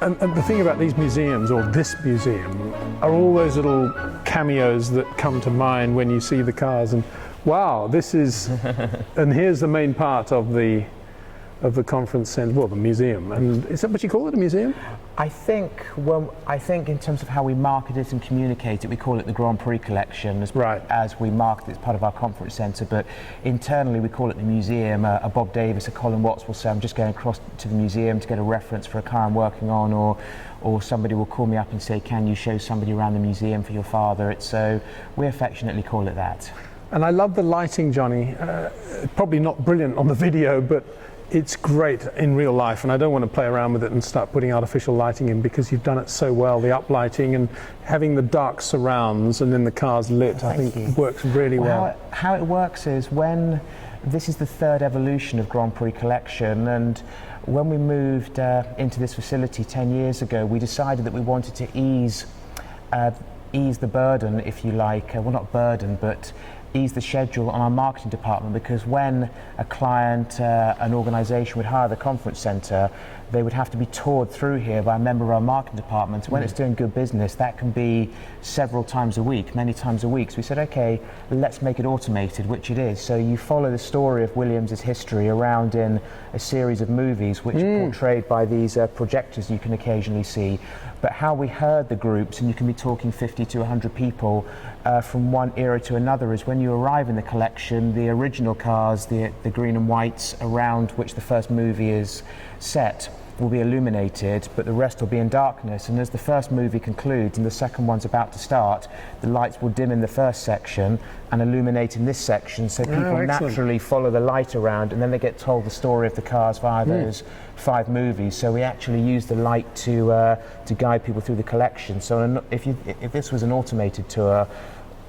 And the thing about these museums, or this museum, are all those little cameos that come to mind when you see the cars, and wow, this is, and here's the main part of the conference centre, well, the museum. And is that what you call it, a museum? I think in terms of how we market it and communicate it, we call it the Grand Prix collection as we market it as part of our conference centre, but internally we call it the museum. A Bob Davis, a Colin Watts will say, I'm just going across to the museum to get a reference for a car I'm working on, or somebody will call me up and say, can you show somebody around the museum for your father? So we affectionately call it that. And I love the lighting, Johnny. Probably not brilliant on the video, but it's great in real life, and I don't want to play around with it and start putting artificial lighting in, because you've done it so well. The uplighting and having the dark surrounds and then the cars lit, I think works really well. How it works is, when this is the third evolution of Grand Prix collection, and when we moved into this facility 10 years ago, we decided that we wanted to ease the burden, if you like, well, not burden, but ease the schedule on our marketing department, because when a client, an organisation would hire the conference centre, they would have to be toured through here by a member of our marketing department. When it's doing good business, that can be several times a week, many times a week. So we said, okay, let's make it automated, which it is. So you follow the story of Williams' history around in a series of movies, which are portrayed by these projectors you can occasionally see. But how we heard the groups, and you can be talking 50 to 100 people from one era to another, is when you arrive in the collection, the original cars, the green and whites around which the first movie is set, will be illuminated, but the rest will be in darkness. And as the first movie concludes and the second one's about to start, the lights will dim in the first section and illuminate in this section, so people naturally follow the light around, and then they get told the story of the cars via those 5 movies. So we actually use the light to guide people through the collection. So if this was an automated tour,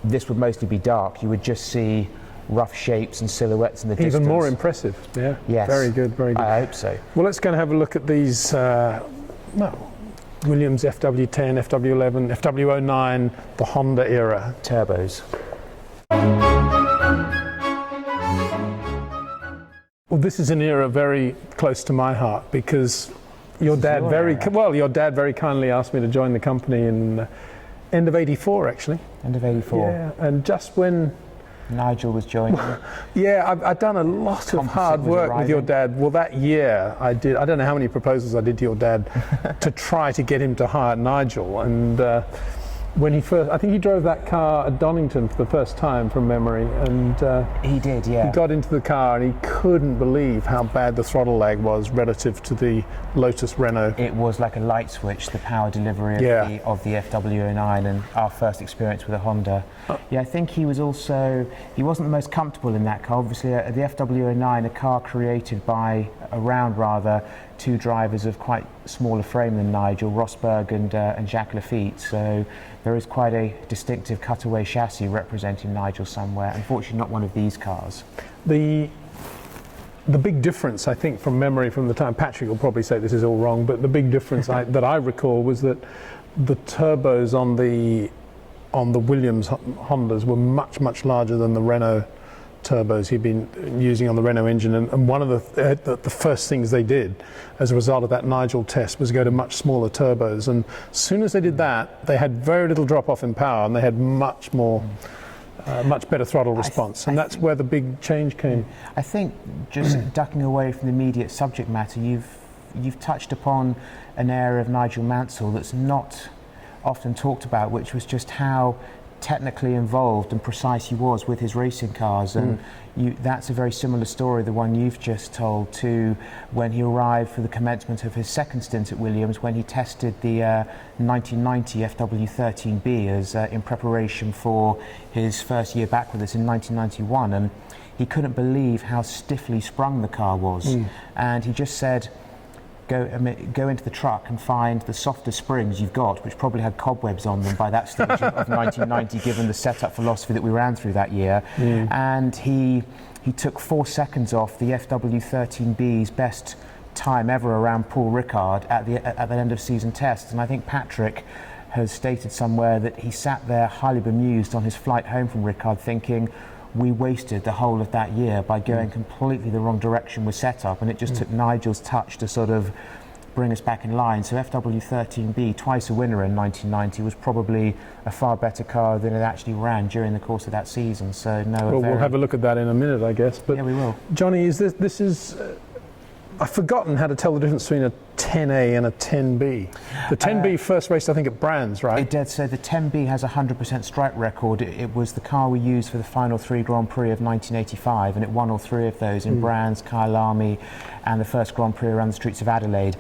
this would mostly be dark. You would just see rough shapes and silhouettes in the distance. Even more impressive, yeah. Yes. Very good, very good. I hope so. Well, let's go and have a look at these Williams FW10, FW11, FW09, the Honda era. Turbos. Well, this is an era very close to my heart, because your dad very kindly asked me to join the company in end of '84, actually. End of '84. Yeah, and just when Nigel was joining. Yeah, I've done a lot of hard work with your dad. Well, that year I don't know how many proposals I did to your dad to try to get him to hire Nigel. And when he first, I think he drove that car at Donington for the first time from memory, and he did, yeah. He got into the car and he couldn't believe how bad the throttle lag was relative to the Lotus Renault. It was like a light switch, the power delivery of the FW09, and our first experience with a Honda. Yeah, I think he wasn't the most comfortable in that car. Obviously, the FW09, a car created around 2 drivers of quite smaller frame than Nigel, Rosberg and Jacques Lafitte. So there is quite a distinctive cutaway chassis representing Nigel somewhere. Unfortunately, not one of these cars. The big difference, I think, from memory from the time, Patrick will probably say this is all wrong, but the big difference that I recall was that the turbos on the Williams Hondas were much, much larger than the Renault turbos he'd been using on the Renault engine, and one of the first things they did as a result of that Nigel test was go to much smaller turbos, and as soon as they did that, they had very little drop off in power, and they had much better throttle response, and that's where the big change came. I think, just ducking away from the immediate subject matter, you've touched upon an area of Nigel Mansell that's not often talked about, which was just how technically involved and precise he was with his racing cars, and that's a very similar story, the one you've just told, to when he arrived for the commencement of his second stint at Williams, when he tested the 1990 FW13B as in preparation for his first year back with us in 1991, and he couldn't believe how stiffly sprung the car was, and he just said, go into the truck and find the softest springs you've got, which probably had cobwebs on them by that stage of 1990, given the setup philosophy that we ran through that year. And he took 4 seconds off the FW13B's best time ever around Paul Ricard at the end of season test. And I think Patrick has stated somewhere that he sat there highly bemused on his flight home from Ricard, thinking, we wasted the whole of that year by going completely the wrong direction with setup, and it just took Nigel's touch to sort of bring us back in line. So FW13B, twice a winner in 1990, was probably a far better car than it actually ran during the course of that season. So Well, we'll have a look at that in a minute, I guess. But yeah, we will. Johnny, this is I've forgotten how to tell the difference between a 10A and a 10B. The 10B first raced, I think, at Brands, right? It did. So the 10B has a 100% strike record. It was the car we used for the final 3 Grand Prix of 1985, and it won all 3 of those in Brands, Kyalami, and the first Grand Prix around the streets of Adelaide.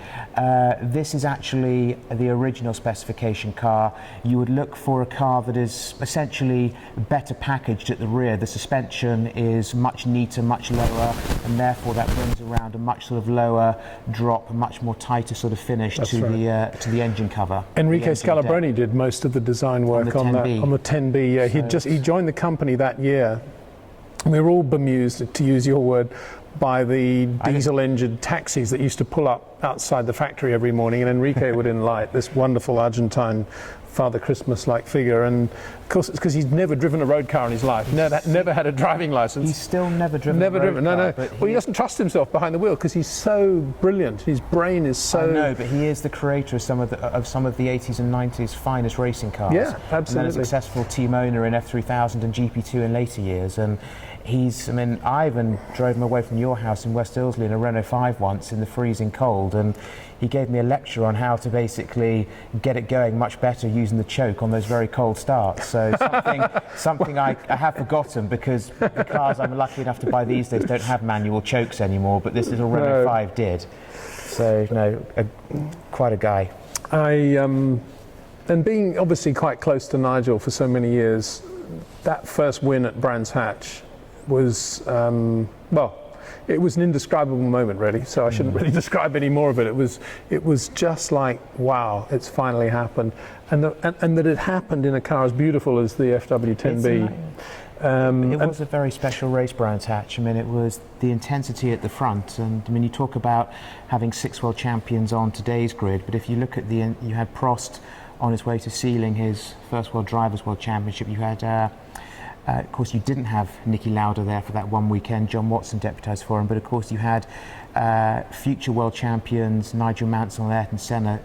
This is actually the original specification car. You would look for a car that is essentially better packaged at the rear. The suspension is much neater, much lower, and therefore that brings around a much sort of lower drop, a much more tighter sort of finish to the engine cover. Enrique Scalabroni did most of the design work on the 10B. Yeah, he joined the company that year. We were all bemused, to use your word, by the diesel-engine taxis that used to pull up outside the factory every morning, and Enrique would enlight this wonderful Argentine Father Christmas-like figure. And of course, it's because he's never driven a road car in his life. Never had a driving license. He's still never driven a road car. No. Well, he doesn't trust himself behind the wheel because he's so brilliant. His brain is so. I know, but he is the creator of some of the 80s and 90s finest racing cars. Yeah, absolutely. And then a successful team owner in F3000 and GP2 in later years. And I even drove him away from your house in West Ilsley in a Renault 5 once in the freezing cold, and he gave me a lecture on how to basically get it going much better using the choke on those very cold starts. So something I have forgotten, because the cars I'm lucky enough to buy these days don't have manual chokes anymore, but this little Renault 5 did. So, quite a guy. And being obviously quite close to Nigel for so many years, that first win at Brands Hatch was, it was an indescribable moment, really. So I shouldn't really describe any more of it. It was just like, wow, it's finally happened, and that it happened in a car as beautiful as the FW10B. It was a very special race, Brands Hatch. It was the intensity at the front, and you talk about having 6 world champions on today's grid, but if you look at you had Prost on his way to sealing his first World Drivers' World Championship. You had, of course, you didn't have Niki Lauda there for that one weekend. John Watson deputised for him, but of course you had future world champions Nigel Mansell and Ayrton Senna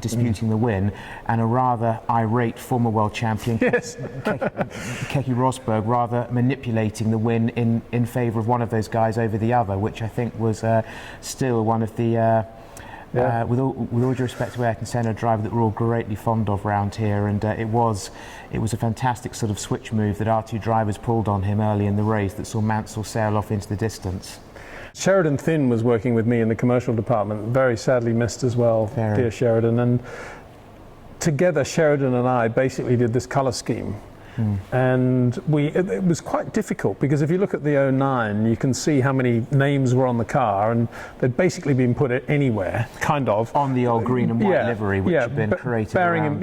disputing the win, and a rather irate former world champion, Keke Rosberg, rather manipulating the win in favour of one of those guys over the other, which I think was still one of the with all due respect to Ayrton Senna, a driver that we're all greatly fond of around here, and it was a fantastic sort of switch move that our 2 drivers pulled on him early in the race that saw Mansell sail off into the distance. Sheridan Thin was working with me in the commercial department, very sadly missed as well, dear Sheridan, and together Sheridan and I basically did this colour scheme. And it was quite difficult, because if you look at the 09, you can see how many names were on the car, and they'd basically been put anywhere, kind of. On the old green and white livery, which had been created around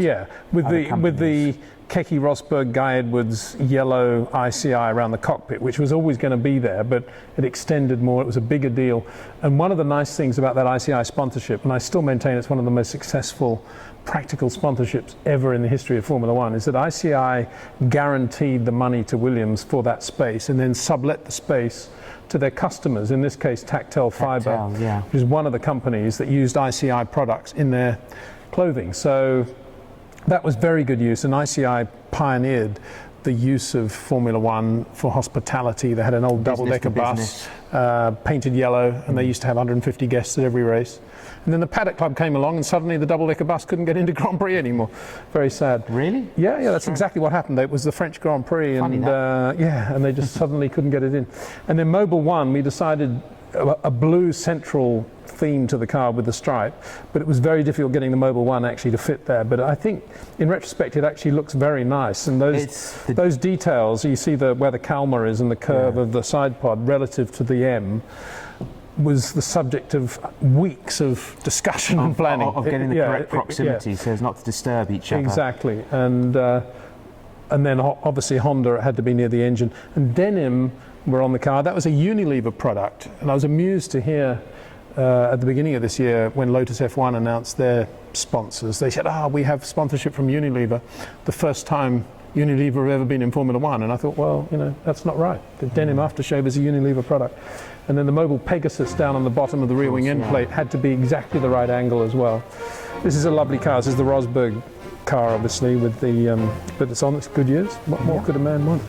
with the Keke Rosberg, Guy Edwards yellow ICI around the cockpit, which was always going to be there, but it extended more, it was a bigger deal. And one of the nice things about that ICI sponsorship, and I still maintain it's one of the most successful practical sponsorships ever in the history of Formula One, is that ICI guaranteed the money to Williams for that space and then sublet the space to their customers, in this case Tactile Fibre, which is one of the companies that used ICI products in their clothing. So that was very good use, and ICI pioneered the use of Formula One for hospitality. They had an old double-decker bus, painted yellow, and they used to have 150 guests at every race. And then the Paddock Club came along, and suddenly the double-decker bus couldn't get into Grand Prix anymore. Very sad. Really? Yeah, that's exactly what happened. It was the French Grand Prix, and and they just suddenly couldn't get it in. And then Mobil 1, we decided a blue central theme to the car with the stripe, but it was very difficult getting the Mobil 1 actually to fit there. But I think in retrospect it actually looks very nice, and those details, you see where the Calma is and the curve of the side pod relative to the M, was the subject of weeks of discussion and planning. Of getting the correct proximity so as not to disturb each other. Exactly. And then obviously Honda had to be near the engine. And Denim were on the car. That was a Unilever product. And I was amused to hear at the beginning of this year when Lotus F1 announced their sponsors. They said, we have sponsorship from Unilever. The first time Unilever have ever been in Formula One. And I thought, well, you know, that's not right. The denim aftershave is a Unilever product. And then the mobile Pegasus down on the bottom of the rear wing end plate had to be exactly the right angle as well. This is a lovely car. This is the Rosberg car, obviously, with the, but it's on its good years. What more could a man want?